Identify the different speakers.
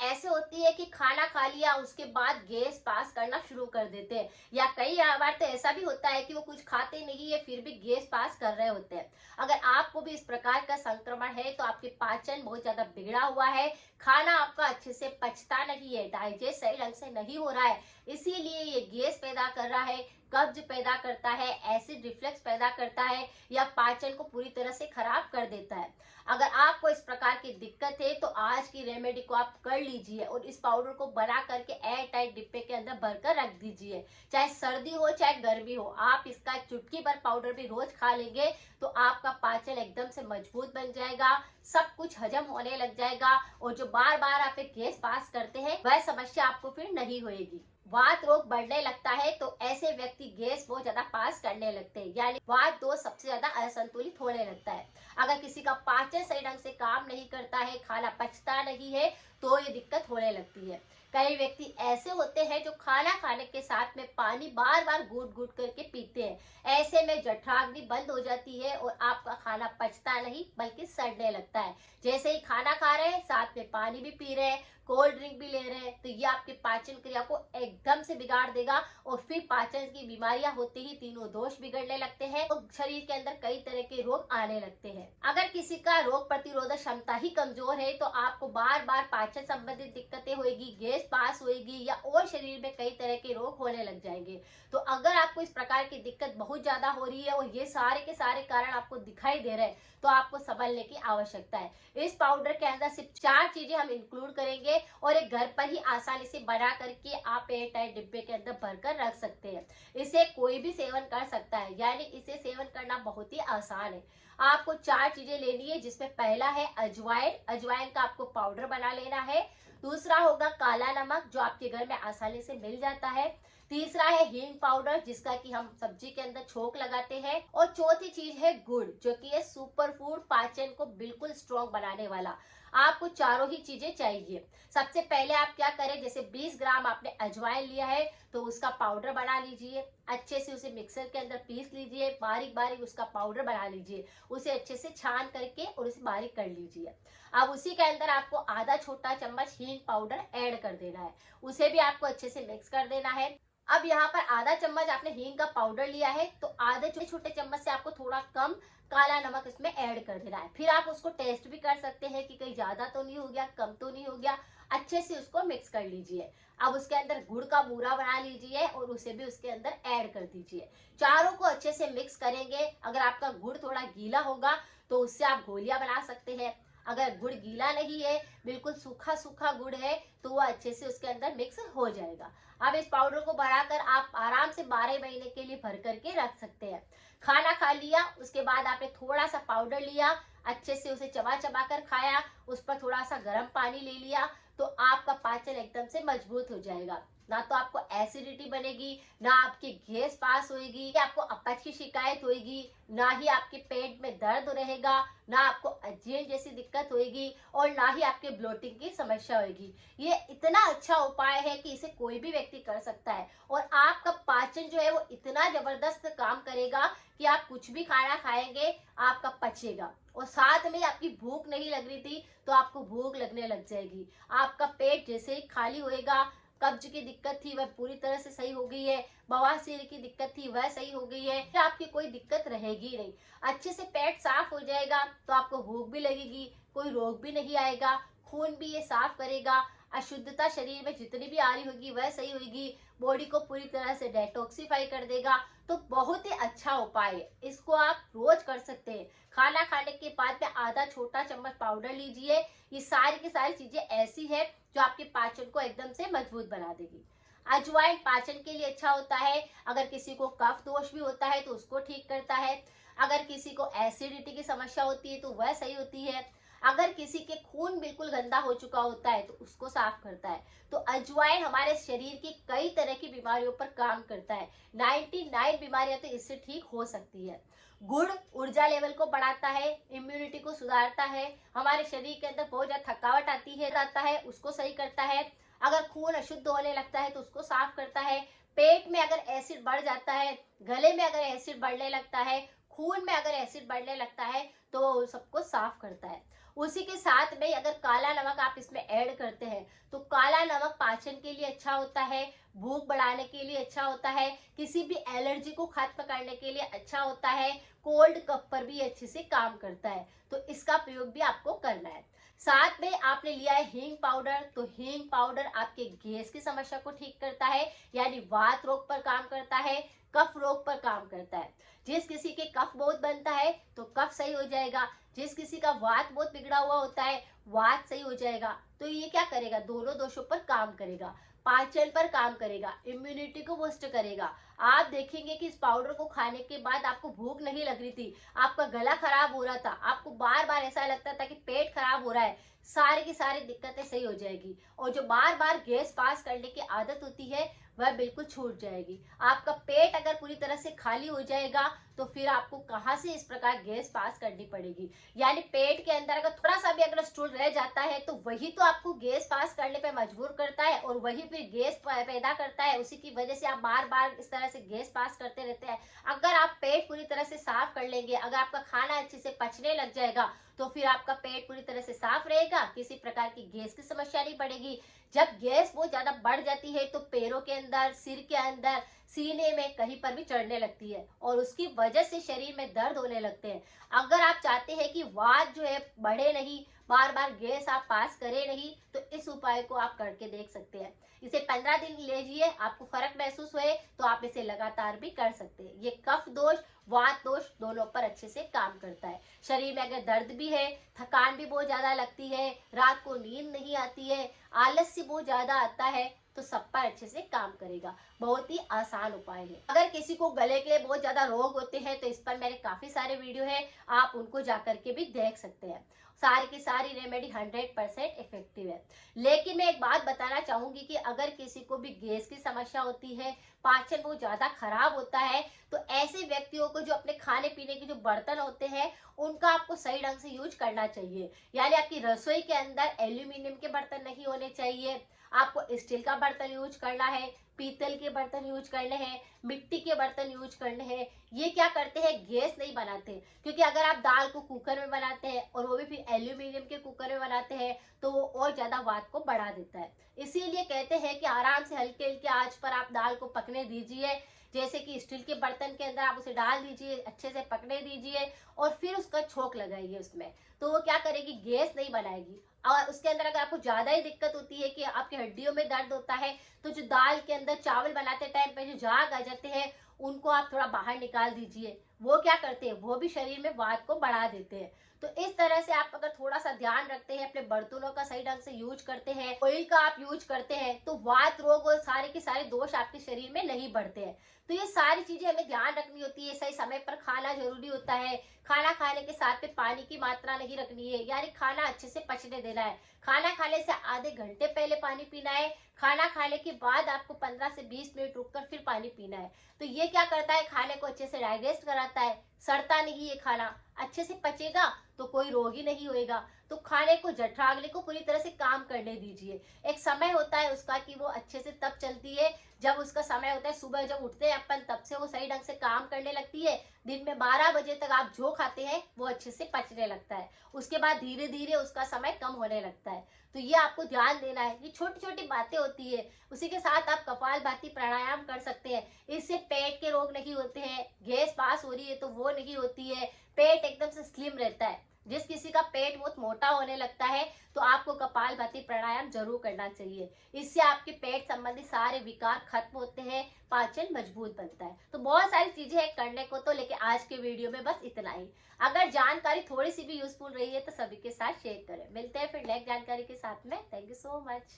Speaker 1: ऐसे होती है कि खाना खा लिया उसके बाद गैस पास करना शुरू कर देते हैं, या कई बार तो ऐसा भी होता है कि वो कुछ खाते नहीं है फिर भी गैस पास कर रहे होते हैं। अगर आपको भी इस प्रकार का संक्रमण है तो आपके पाचन बहुत ज्यादा बिगड़ा हुआ है, खाना आपका अच्छे से पचता नहीं है, डाइजेस्ट सही ढंग से नहीं हो रहा है, इसीलिए ये गैस पैदा कर रहा है, कब्ज पैदा करता है, एसिड रिफ्लक्स पैदा करता है, या पाचन को पूरी तरह से खराब कर देता है। अगर आपको इस प्रकार की दिक्कत है तो आज की रेमेडी को आप कर लीजिए और इस पाउडर को बना करके एयर टाइट डिब्बे के अंदर भरकर रख दीजिए। चाहे सर्दी हो चाहे गर्मी हो, आप इसका चुटकी भर पाउडर भी रोज खा लेंगे तो आपका पाचन एकदम से मजबूत बन जाएगा, सब कुछ हजम होने लग जाएगा, और जो बार बार आप एक गैस पास करते हैं वह समस्या आपको फिर नहीं होगी। वात रोग बढ़ने लगता है तो ऐसे व्यक्ति गैस बहुत ज्यादा पास करने लगते हैं, यानी वात दोष सबसे ज्यादा असंतुलित होने लगता है। अगर किसी का पाचन सही ढंग से काम नहीं करता है, खाना पचता नहीं है, तो ये दिक्कत होने लगती है। कई व्यक्ति ऐसे होते हैं जो खाना खाने के साथ में पानी बार बार घूट घूट करके पीते हैं, ऐसे में जठराग्नि बंद हो जाती है और आपका खाना पचता नहीं बल्कि सड़ने लगता है। जैसे ही खाना खा रहे हैं साथ में पानी भी पी रहे हैं, कोल्ड ड्रिंक भी ले रहे हैं, तो ये आपके पाचन क्रिया को एकदम से बिगाड़ देगा और फिर पाचन की बीमारियां होते ही तीनों दोष बिगड़ने लगते हैं और शरीर के अंदर कई तरह के रोग आने लगते हैं। अगर किसी का रोग प्रतिरोधक क्षमता ही कमजोर है तो आपको बार बार पाचन संबंधित दिक्कतें होगी, गैस पास होगी, या और शरीर में कई तरह के रोग होने लग जाएंगे। तो अगर आपको इस प्रकार की दिक्कत बहुत ज्यादा हो रही है और ये सारे के सारे कारण आपको दिखाई दे रहे हैं तो आपको संभलने की आवश्यकता है। इस पाउडर के अंदर सिर्फ 4 चीजें हम इंक्लूड करेंगे और एक घर पर ही आसानी से बना करके आप एयर टाइट डिब्बे के अंदर भरकर रख सकते हैं। इसे कोई भी सेवन कर सकता है, यानी इसे सेवन करना बहुत ही आसान है। आपको 4 चीजें लेनी है, जिसमें पहला है अजवाइन। अजवाइन का आपको पाउडर बना लेना है। दूसरा होगा काला नमक, जो आपके घर में आसानी से मिल जाता है। तीसरा है हींग पाउडर, जिसका कि हम सब्जी के अंदर छोंक लगाते हैं। और चौथी चीज है गुड़, जो कि है सुपर फूड, पाचन को बिल्कुल स्ट्रॉन्ग बनाने वाला। आपको चारों ही चीजें चाहिए। सबसे पहले आप क्या करें, जैसे 20 ग्राम आपने अजवाइन लिया है तो उसका पाउडर बना लीजिए, अच्छे से उसे मिक्सर के अंदर पीस लीजिए, बारीक बारीक उसका पाउडर बना लीजिए, उसे अच्छे से छान करके और उसे बारीक कर लीजिए। अब उसी के अंदर आपको आधा छोटा चम्मच हींग पाउडर ऐड कर देना है, उसे भी आपको अच्छे से मिक्स कर देना है। अब यहाँ पर आधा चम्मच आपने हींग का पाउडर लिया है तो आधे छोटे छोटे चम्मच से आपको थोड़ा कम काला नमक इसमें ऐड कर देना है। फिर आप उसको टेस्ट भी कर सकते हैं कि कहीं ज्यादा तो नहीं हो गया, कम तो नहीं हो गया। अच्छे से उसको मिक्स कर लीजिए। अब उसके अंदर गुड़ का बूरा बना लीजिए और उसे भी उसके अंदर ऐड कर दीजिए। चारों को अच्छे से मिक्स करेंगे। अगर आपका गुड़ थोड़ा गीला होगा तो उससे आप गोलियां बना सकते हैं। अगर गुड़ गीला नहीं है, बिल्कुल सूखा सूखा गुड़ है, तो वो अच्छे से उसके अंदर मिक्स हो जाएगा। अब इस पाउडर को बढ़ाकर आप आराम से 12 महीने के लिए भर करके रख सकते हैं। खाना खा लिया, उसके बाद आपने थोड़ा सा पाउडर लिया, अच्छे से उसे चबा चबा कर खाया, उस पर थोड़ा सा गर्म पानी ले लिया, तो आपका पाचन एकदम से मजबूत हो जाएगा। ना तो आपको एसिडिटी बनेगी, ना आपकी गैस पास होगी, आपको अपच की शिकायत होगी, ना ही आपके पेट में दर्द रहेगा, ना आपको अजीर्ण जैसी दिक्कत होगी, और ना ही आपके ब्लोटिंग की समस्या होगी। ये इतना अच्छा उपाय है कि इसे कोई भी व्यक्ति कर सकता है और आपका पाचन जो है वो इतना जबरदस्त काम करेगा कि आप कुछ भी खाना खाएंगे आपका पचेगा, और साथ में आपकी भूख नहीं लग रही थी तो आपको भूख लगने लग जाएगी। आपका पेट जैसे ही खाली होएगा, कब्ज की दिक्कत थी वह पूरी तरह से सही हो गई है, बवासीर की दिक्कत थी वह सही हो गई है, फिर आपकी कोई दिक्कत रहेगी नहीं। अच्छे से पेट साफ हो जाएगा तो आपको भूख भी लगेगी, कोई रोग भी नहीं आएगा, खून भी ये साफ करेगा, अशुद्धता शरीर में जितनी भी आ रही होगी वह सही होगी, बॉडी को पूरी तरह से डेटॉक्सिफाई कर देगा। तो बहुत ही अच्छा उपाय है, इसको आप रोज कर सकते हैं। खाना खाने के बाद में आधा छोटा चम्मच पाउडर लीजिए। ये सारी की सारी चीजें ऐसी है जो आपके पाचन को एकदम से मजबूत बना देगी। अजवाइन पाचन के लिए अच्छा होता है। अगर किसी को कफ दोष भी होता है तो उसको ठीक करता है। अगर किसी को एसिडिटी की समस्या होती है तो वह सही होती है। अगर किसी के खून बिल्कुल गंदा हो चुका होता है तो उसको साफ करता है। तो अजवाइन हमारे शरीर की कई तरह की बीमारियों पर काम करता है। 99 बीमारियां तो इससे ठीक हो सकती है। गुड़ ऊर्जा लेवल को बढ़ाता है, इम्यूनिटी को सुधारता है, हमारे शरीर के अंदर बहुत ज्यादा थकावट आता है उसको सही करता है। अगर खून अशुद्ध होने लगता है तो उसको साफ करता है। पेट में अगर एसिड बढ़ जाता है, गले में अगर एसिड बढ़ने लगता है, खून में अगर एसिड बढ़ने लगता है तो सबको साफ करता है। उसी के साथ में अगर काला नमक आप इसमें ऐड करते हैं तो काला नमक पाचन के लिए अच्छा होता है, भूख बढ़ाने के लिए अच्छा होता है, किसी भी एलर्जी को खत्म करने के लिए अच्छा होता है, कोल्ड कफ पर भी अच्छे से काम करता है। तो इसका प्रयोग भी आपको करना है। साथ में आपने लिया है हींग पाउडर। तो हींग पाउडर आपके गैस की समस्या को ठीक करता है, यानी वात रोग पर काम करता है, कफ रोग पर काम करता है। जिस किसी के कफ बहुत बनता है तो कफ सही हो जाएगा, जिस किसी का वात बहुत बिगड़ा हुआ होता है वात सही हो जाएगा। तो ये क्या करेगा, दोनों दोषों पर काम करेगा, पाचन पर काम करेगा, इम्यूनिटी को बूस्ट करेगा। आप देखेंगे कि इस पाउडर को खाने के बाद आपको भूख नहीं लग रही थी, आपका गला खराब हो रहा था, आपको बार बार ऐसा लगता था कि पेट खराब हो रहा है, सारी की सारी दिक्कतें सही हो जाएगी। और जो बार बार गैस पास करने की आदत होती है वह बिल्कुल छूट जाएगी। आपका पेट अगर पूरी तरह से खाली हो जाएगा तो फिर आपको कहां से इस प्रकार गैस पास करनी पड़ेगी। यानी पेट के अंदर अगर थोड़ा सा भी अगर स्टूल रह जाता है तो वही तो आपको गैस पास करने पे मजबूर करता है और वही फिर गैस पैदा करता है। उसी की वजह से आप बार बार इस तरह से गैस पास करते रहते हैं। अगर आप पेट पूरी तरह से साफ कर लेंगे, अगर आपका खाना अच्छे से पचने लग जाएगा तो फिर आपका पेट पूरी तरह से साफ रहेगा, किसी प्रकार की गैस की समस्या नहीं पड़ेगी। जब गैस बहुत ज्यादा बढ़ जाती है तो पैरों के अंदर, सिर के अंदर, सीने में कहीं पर भी चढ़ने लगती है और उसकी वजह से शरीर में दर्द होने लगते हैं। अगर आप चाहते हैं कि वात जो है बढ़े नहीं, बार बार गैस आप पास करें नहीं, तो इस उपाय को आप करके देख सकते हैं। इसे 15 दिन लीजिए, आपको फर्क महसूस हुए तो आप इसे लगातार भी कर सकते हैं। ये कफ दोष, वात दोष दोनों पर अच्छे से काम करता है। शरीर में अगर दर्द भी है, थकान भी बहुत ज्यादा लगती है, रात को नींद नहीं आती है, आलस्य बहुत ज्यादा आता है, तो सब पर अच्छे से काम करेगा। बहुत ही आसान उपाय है। अगर किसी को गले के बहुत ज्यादा रोग होते हैं तो इस पर मेरे काफी सारे वीडियो है, आप उनको जाकर के भी देख सकते हैं। सारी की सारी रेमेडी 100% इफेक्टिव है। लेकिन मैं एक बात बताना चाहूंगी कि अगर किसी को भी गैस की समस्या होती है, पाचन बहुत ज्यादा खराब होता है, तो ऐसे व्यक्तियों को जो अपने खाने पीने के जो बर्तन होते हैं उनका आपको सही ढंग से यूज करना चाहिए। यानी आपकी रसोई के अंदर एल्यूमिनियम के बर्तन नहीं होने चाहिए, आपको स्टील का बर्तन यूज करना है, पीतल के बर्तन यूज करने हैं, मिट्टी के बर्तन यूज करने हैं। ये क्या करते हैं, गैस नहीं बनाते। क्योंकि अगर आप दाल को कुकर में बनाते हैं और वो भी फिर एल्यूमिनियम के कुकर में बनाते हैं तो वो और ज्यादा वात को बढ़ा देता है। इसीलिए कहते हैं कि आराम से हल्के हल्के आंच पर आप दाल को पकने दीजिए। जैसे कि स्टील के बर्तन के अंदर आप उसे डाल दीजिए, अच्छे से पकने दीजिए और फिर उसका छोंक लगाइए उसमें, तो वो क्या करेगी, गैस नहीं बनाएगी। और उसके अंदर अगर आपको ज्यादा ही दिक्कत होती है कि आपकी हड्डियों में दर्द होता है तो जो दाल के अंदर चावल बनाते टाइम पे जो झाग आ जाते हैं उनको आप थोड़ा बाहर निकाल दीजिए। वो क्या करते हैं, वो भी शरीर में वात को बढ़ा देते हैं। तो इस तरह से आप अगर थोड़ा सा ध्यान रखते हैं, अपने बर्तनों का सही ढंग से यूज करते हैं, ऑयल का आप यूज करते हैं, तो वात रोग और सारे के सारे दोष आपके शरीर में नहीं बढ़ते हैं। तो ये सारी चीजें हमें ध्यान रखनी होती है। सही समय पर खाना जरूरी होता है। खाना खाने के साथ में पानी की मात्रा नहीं रखनी है, यानी खाना अच्छे से पचने देना है। खाना खाने से आधे घंटे पहले पानी पीना है। खाना खाने के बाद आपको 15 से 20 मिनट रुककर फिर पानी पीना है। तो ये क्या करता है, खाने को अच्छे से डाइजेस्ट कराता है, सड़ता नहीं। ये खाना अच्छे से पचेगा तो कोई रोग ही नहीं होएगा। तो खाने को, जठराग्नि को पूरी तरह से काम करने दीजिए। एक समय होता है उसका कि वो अच्छे से तब चलती है जब उसका समय होता है सुबह जब उठते हैं अपन, तब से वो सही ढंग से काम करने लगती है। दिन में 12 बजे तक आप जो खाते हैं वो अच्छे से पचने लगता है। उसके बाद धीरे धीरे उसका समय कम होने लगता है। तो ये आपको ध्यान देना है। ये छोटी छोटी बातें होती है। उसी के साथ आप कपालभाति प्राणायाम कर सकते हैं। इससे पेट के रोग नहीं होते हैं, गैस पास हो रही है तो वो नहीं होती है, पेट एकदम से स्लिम रहता है। जिस किसी का पेट बहुत मोटा होने लगता है तो आपको कपालभाति प्राणायाम जरूर करना चाहिए। इससे आपके पेट संबंधी सारे विकार खत्म होते हैं, पाचन मजबूत बनता है। तो बहुत सारी चीजें हैं करने को तो, लेकिन आज के वीडियो में बस इतना ही। अगर जानकारी थोड़ी सी भी यूजफुल रही है तो सभी के साथ शेयर करें। मिलते हैं फिर नेक्स्ट जानकारी के साथ में। Thank you so much.